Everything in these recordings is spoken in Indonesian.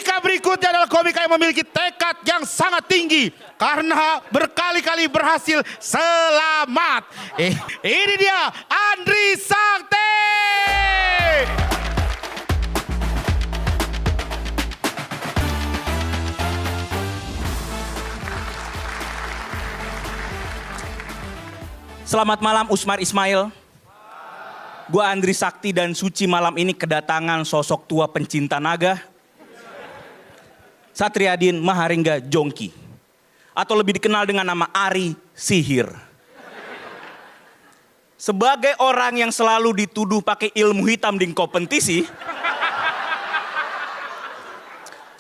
Komika berikutnya adalah komika yang memiliki tekad yang sangat tinggi karena berkali-kali berhasil selamat. Ini dia Andri Sakti. Selamat malam Usmar Ismail. Gua Andri Sakti dan Suci malam ini kedatangan sosok tua pencinta naga. Satriadin Maharingga Jongki. Atau lebih dikenal dengan nama Ari Sihir. Sebagai orang yang selalu dituduh pakai ilmu hitam di kompetisi.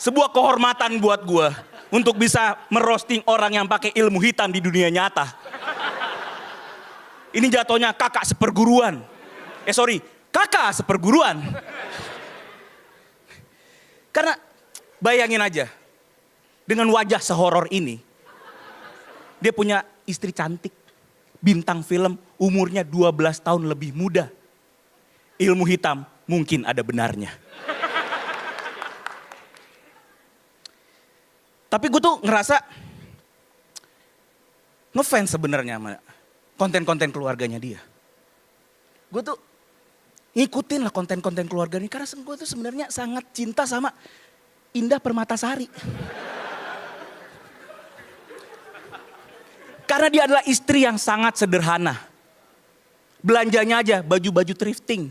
Sebuah kehormatan buat gua untuk bisa merosting orang yang pakai ilmu hitam di dunia nyata. Ini jatuhnya kakak seperguruan. Kakak seperguruan. Karena bayangin aja, dengan wajah sehoror ini, dia punya istri cantik, bintang film, umurnya 12 tahun lebih muda. Ilmu hitam mungkin ada benarnya. Tapi gue tuh ngerasa ngefans sebenarnya sama konten-konten keluarganya dia. Gue tuh ngikutin lah konten-konten keluarga ini karena gue tuh sebenarnya sangat cinta sama Indah Permatasari. Karena dia adalah istri yang sangat sederhana. Belanjanya aja baju-baju thrifting.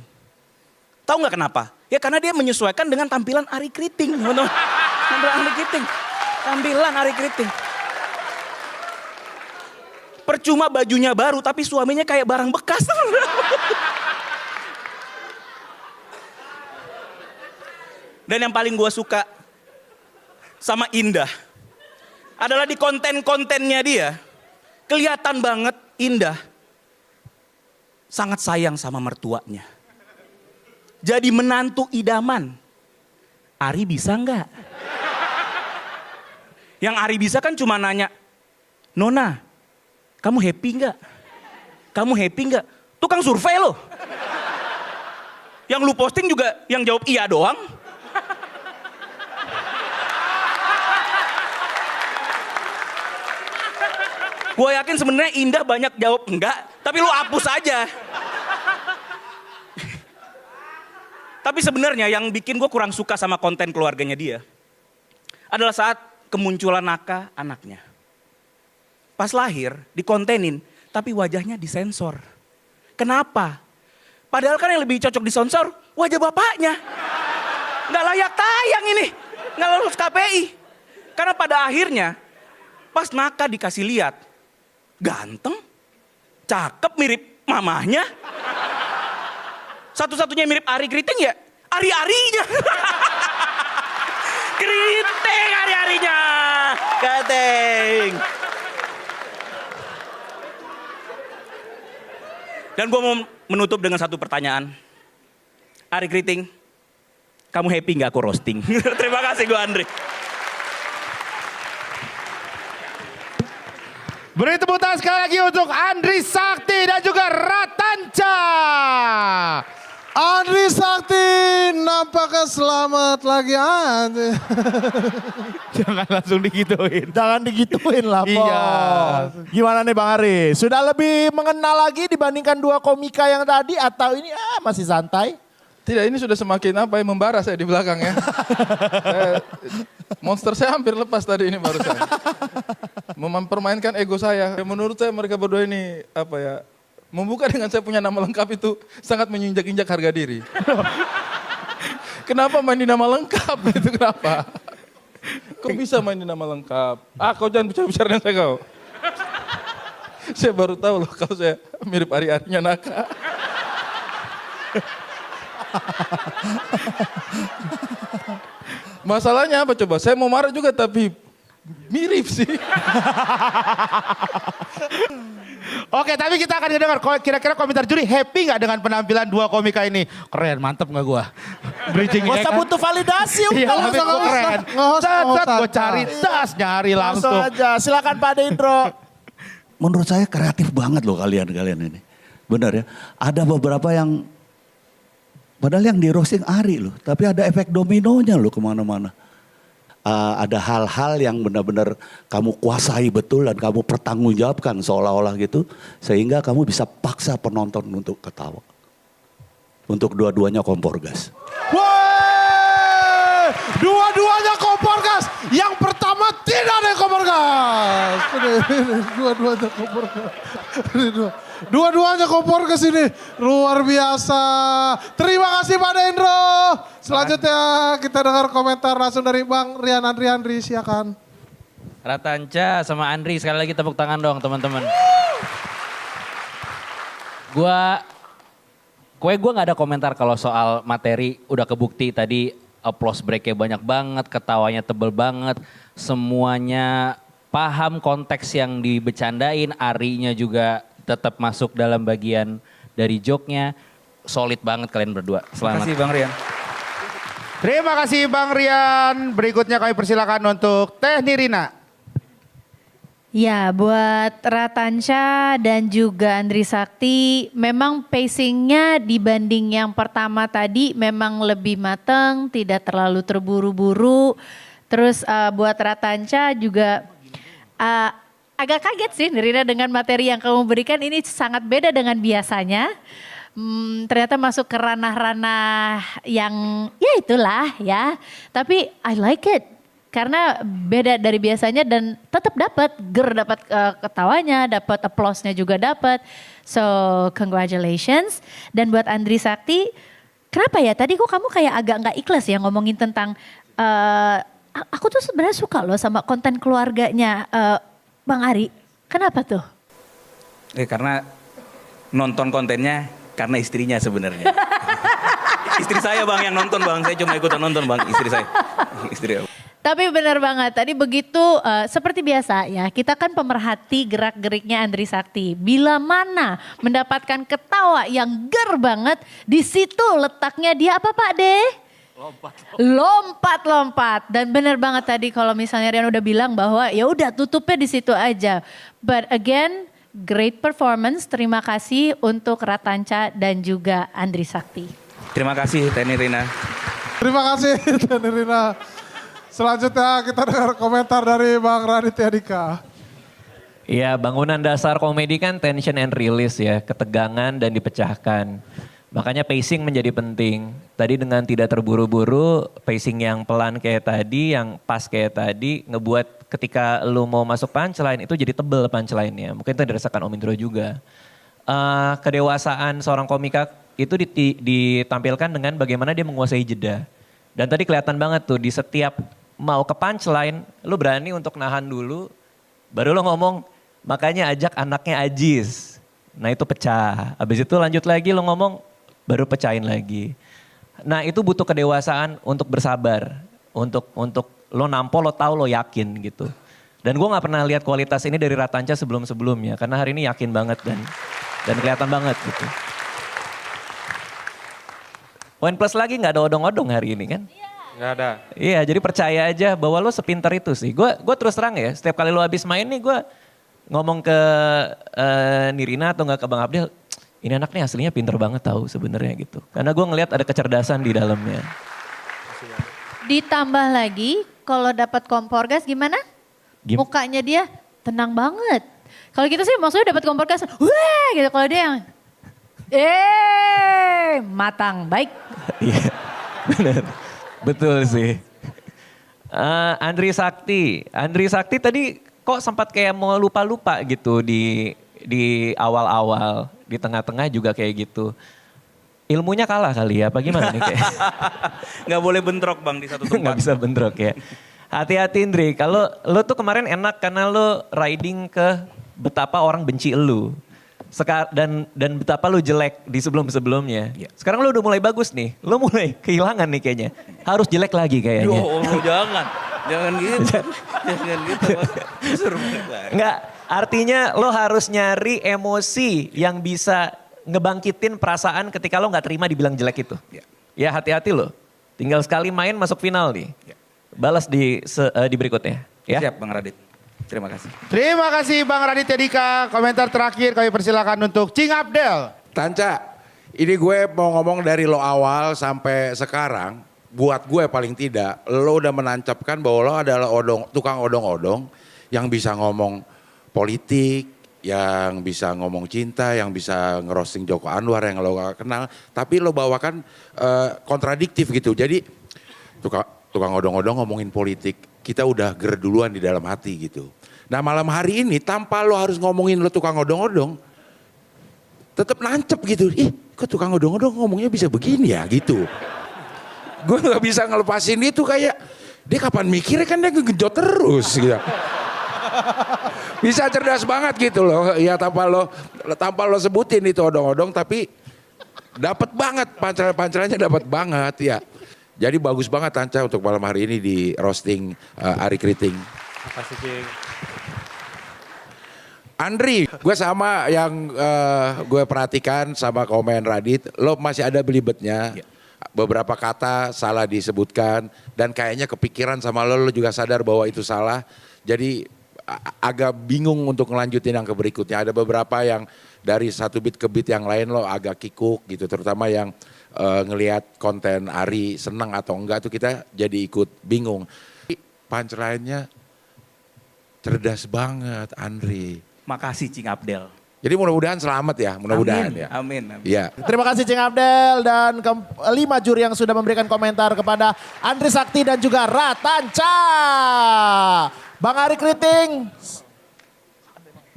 Tahu nggak kenapa? Ya karena dia menyesuaikan dengan tampilan Ari Kriting. Tampilan Ari Kriting. Percuma bajunya baru tapi suaminya kayak barang bekas. Dan yang paling gue suka sama Indah adalah di konten-kontennya dia. Kelihatan banget Indah sangat sayang sama mertuanya. Jadi menantu idaman. Ari bisa nggak? Yang Ari bisa kan cuma nanya, Nona, kamu happy nggak? Kamu happy nggak? Tukang survei loh. Yang lu posting juga yang jawab iya doang. Gue yakin sebenarnya Indah banyak jawab enggak, tapi lu hapus aja. Tapi sebenarnya yang bikin gue kurang suka sama konten keluarganya dia adalah saat kemunculan Naka anaknya. Pas lahir dikontenin, tapi wajahnya disensor. Kenapa? Padahal kan yang lebih cocok disensor wajah bapaknya. Nggak layak tayang ini, nggak lolos KPI. Karena pada akhirnya pas Naka dikasih lihat, ganteng, cakep mirip mamahnya. Satu-satunya mirip Ari Kriting ya Ari-Arinya. Kriting Ari-Arinya. Kriting. Dan gue mau menutup dengan satu pertanyaan. Ari Kriting, kamu happy gak aku roasting? Terima kasih gue Andri. Beri tepuk tangan sekali lagi untuk Andri Sakti dan juga Ratanca. Andri Sakti, nampaknya selamat lagi. Jangan langsung digituin. Jangan digituin lah, Bos. Iya. Gimana nih Bang Ari? Sudah lebih mengenal lagi dibandingkan dua komika yang tadi atau ini masih santai? Tidak, ini sudah semakin membara saya di belakang ya. Monster saya hampir lepas tadi ini barusan. Mempermainkan ego saya. Menurut saya mereka berdua ini membuka dengan saya punya nama lengkap itu sangat menginjak-injak harga diri. Kenapa main di nama lengkap itu kenapa? Kok bisa main di nama lengkap? Kau jangan bicara-bicara dengan saya kau. Saya baru tahu loh kalau saya mirip Ari-Arinya Naka. Masalahnya apa coba? Saya mau marah juga tapi mirip sih. Oke, tapi kita akan dengar kira-kira komentar juri happy nggak dengan penampilan dua komika ini? Keren, mantep nggak gua? Bridgingnya Gak usah kan? butuh validasi. Iya, tapi gua keren. Gue cari tas, nyari langsung. aja, silakan Pak Dendro. Menurut saya kreatif banget loh kalian ini. Benar ya. Ada beberapa yang, padahal yang di roasting Ari loh. Tapi ada efek dominonya loh kemana-mana. ada hal-hal yang benar-benar kamu kuasai betul dan kamu pertanggungjawabkan seolah-olah gitu. Sehingga kamu bisa paksa penonton untuk ketawa. Untuk dua-duanya kompor gas. Woi, dua-duanya kompor gas. Yang pertama tidak ada kompor gas. Dua-duanya kompor gas. Dua-duanya kompor gas ini. Luar biasa. Terima kasih Pak Dendro. Selanjutnya kita dengar komentar langsung dari Bang Rian Andri. Silakan. Ratanca sama Andri, sekali lagi tepuk tangan dong teman-teman. Gue gak ada komentar kalau soal materi, udah kebukti tadi applause break-nya banyak banget, ketawanya tebel banget, semuanya paham konteks yang dibecandain, Arinya juga tetap masuk dalam bagian dari joke-nya. Solid banget kalian berdua, Terima selamat. kasih Bang Rian. Terima kasih Bang Rian. Berikutnya kami persilakan untuk Teh Nirina. Ya, buat Ratanca dan juga Andri Sakti, memang pacingnya dibanding yang pertama tadi memang lebih mateng, tidak terlalu terburu-buru. Terus buat Ratanca juga agak kaget sih Nirina dengan materi yang kamu berikan ini sangat beda dengan biasanya. Ternyata masuk ke ranah-ranah yang ya itulah ya, tapi I like it. Karena beda dari biasanya dan tetap dapat dapat ketawanya, dapat applause-nya juga dapat. So congratulations. Dan buat Andri Sakti, kenapa ya tadi kok kamu kayak agak nggak ikhlas ya ngomongin tentang aku tuh sebenarnya suka loh sama konten keluarganya Bang Ari. Kenapa tuh? Karena nonton kontennya karena istrinya sebenarnya. Istri saya Bang yang nonton Bang, saya cuma ikutan nonton Bang, istri saya. Istri aku. Tapi benar banget, tadi begitu seperti biasa ya, kita kan pemerhati gerak-geriknya Andri Sakti. Bila mana mendapatkan ketawa yang ger banget, di situ letaknya dia apa Pak De? Lompat. Dan benar banget tadi kalau misalnya Rian udah bilang bahwa ya udah tutupnya di situ aja. But again, great performance. Terima kasih untuk Ratanca dan juga Andri Sakti. Terima kasih Teh Nirina. Terima kasih Teh Nirina. Selanjutnya kita dengar komentar dari Bang Raditya Dika. Ya, bangunan dasar komedi kan tension and release ya, ketegangan dan dipecahkan. Makanya pacing menjadi penting. Tadi dengan tidak terburu-buru, pacing yang pelan kayak tadi, yang pas kayak tadi, ngebuat ketika lu mau masuk punchline itu jadi tebel punchline-nya. Mungkin itu dirasakan Om Indro juga. Kedewasaan seorang komika itu ditampilkan dengan bagaimana dia menguasai jeda. Dan tadi kelihatan banget tuh di setiap mau ke punchline, lu berani untuk nahan dulu, baru lu ngomong, makanya ajak anaknya Ajis. Nah itu pecah. Habis itu lanjut lagi lu ngomong, baru pecahin lagi. Nah itu butuh kedewasaan untuk bersabar. Untuk lo nampol, lo tahu, lo yakin gitu. Dan gue gak pernah lihat kualitas ini dari Ratanca sebelum-sebelumnya. Karena hari ini yakin banget dan kelihatan banget gitu. Poin plus lagi gak ada odong-odong hari ini kan? Nggak ada. Iya, jadi percaya aja bahwa lo sepintar itu sih. Gue terus terang ya, setiap kali lo habis main nih gue ngomong ke Nirina atau nggak ke Bang Abdel, ini anak nih aslinya pintar banget tahu sebenarnya gitu. Karena gue ngelihat ada kecerdasan di dalamnya. Ditambah lagi kalau dapat kompor gas gimana? Mukanya dia tenang banget. Kalau gitu sih maksudnya dapat kompor gas, wah gitu. Kalau dia yang, matang, baik. Iya, benar. Betul sih. Andri Sakti tadi kok sempat kayak mau lupa-lupa gitu di awal-awal, di tengah-tengah juga kayak gitu. Ilmunya kalah kali ya, apa gimana nih kayak? Gak boleh bentrok Bang di satu tempat. Gak bisa bentrok ya. Hati-hati Indri, kalau lo tuh kemarin enak karena lo riding ke betapa orang benci lo. Dan betapa lu jelek di sebelum-sebelumnya. Ya. Sekarang lu udah mulai bagus nih. Lu mulai kehilangan nih kayaknya. Harus jelek lagi kayaknya. Jangan gitu. Jangan gitu. Enggak, artinya lo harus nyari emosi yang bisa ngebangkitin perasaan ketika lo gak terima dibilang jelek itu. Ya hati-hati lo. Tinggal sekali main masuk final nih. Balas di berikutnya. Ya. Siap Bang Radit. Terima kasih. Terima kasih Bang Raditya Dika. Komentar terakhir kami persilakan untuk Cing Abdel. Tanca, ini gue mau ngomong dari lo awal sampai sekarang. buat gue paling tidak, lo udah menancapkan bahwa lo adalah tukang odong-odong yang bisa ngomong politik, yang bisa ngomong cinta, yang bisa ngerosting Joko Anwar yang lo gak kenal, tapi lo bawakan kontradiktif gitu. Jadi tukang odong-odong ngomongin politik, kita udah ger duluan di dalam hati gitu. Nah malam hari ini tanpa lo harus ngomongin lo tukang odong-odong, tetap nancep gitu. Ih kok tukang odong-odong ngomongnya bisa begini ya gitu. Gue gak bisa ngelepasin itu, kayak dia kapan mikirnya, kan dia ngegejot terus gitu. Bisa cerdas banget gitu loh. Ya tanpa lo sebutin itu odong-odong, tapi dapat banget pancelan-pancelannya, dapat banget ya. Jadi bagus banget Tanca untuk malam hari ini di roasting Ari Kriting. Makasih Cing. Andri, gue sama yang gue perhatikan sama komen Radit, lo masih ada belibetnya. Beberapa kata salah disebutkan dan kayaknya kepikiran sama lo juga sadar bahwa itu salah. Jadi agak bingung untuk ngelanjutin yang ke berikutnya. Ada beberapa yang dari satu beat ke beat yang lain lo agak kikuk gitu, terutama yang ngelihat konten Ari senang atau enggak tuh kita jadi ikut bingung. Punchline-nya cerdas banget Andri. Makasih Cing Abdel. Jadi mudah-mudahan selamat ya, mudah-mudahan ya. Amin. Iya. Terima kasih Cing Abdel dan 5 juri yang sudah memberikan komentar kepada Andri Sakti dan juga Ratanca. Bang Ari Kriting,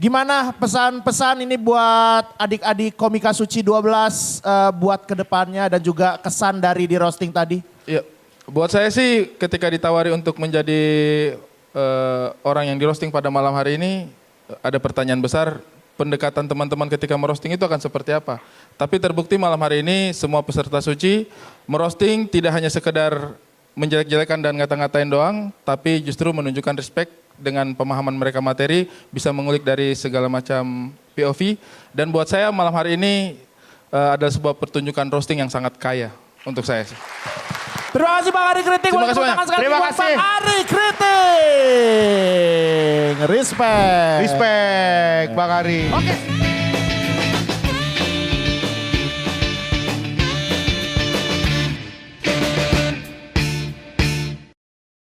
gimana pesan-pesan ini buat adik-adik Komika Suci 12 buat kedepannya dan juga kesan dari di roasting tadi? Iya, buat saya sih ketika ditawari untuk menjadi orang yang di roasting pada malam hari ini, ada pertanyaan besar, pendekatan teman-teman ketika merosting itu akan seperti apa. Tapi terbukti malam hari ini semua peserta suci merosting tidak hanya sekedar menjelek-jelekan dan ngata-ngatain doang, tapi justru menunjukkan respect dengan pemahaman mereka materi, bisa mengulik dari segala macam POV. Dan buat saya malam hari ini adalah sebuah pertunjukan roasting yang sangat kaya untuk saya. Terima kasih Bang Ari Kriting. Terima kasih banyak. Terima kasih. Bang Ari Kriting. Respect. Respect Bang Ari. Oke.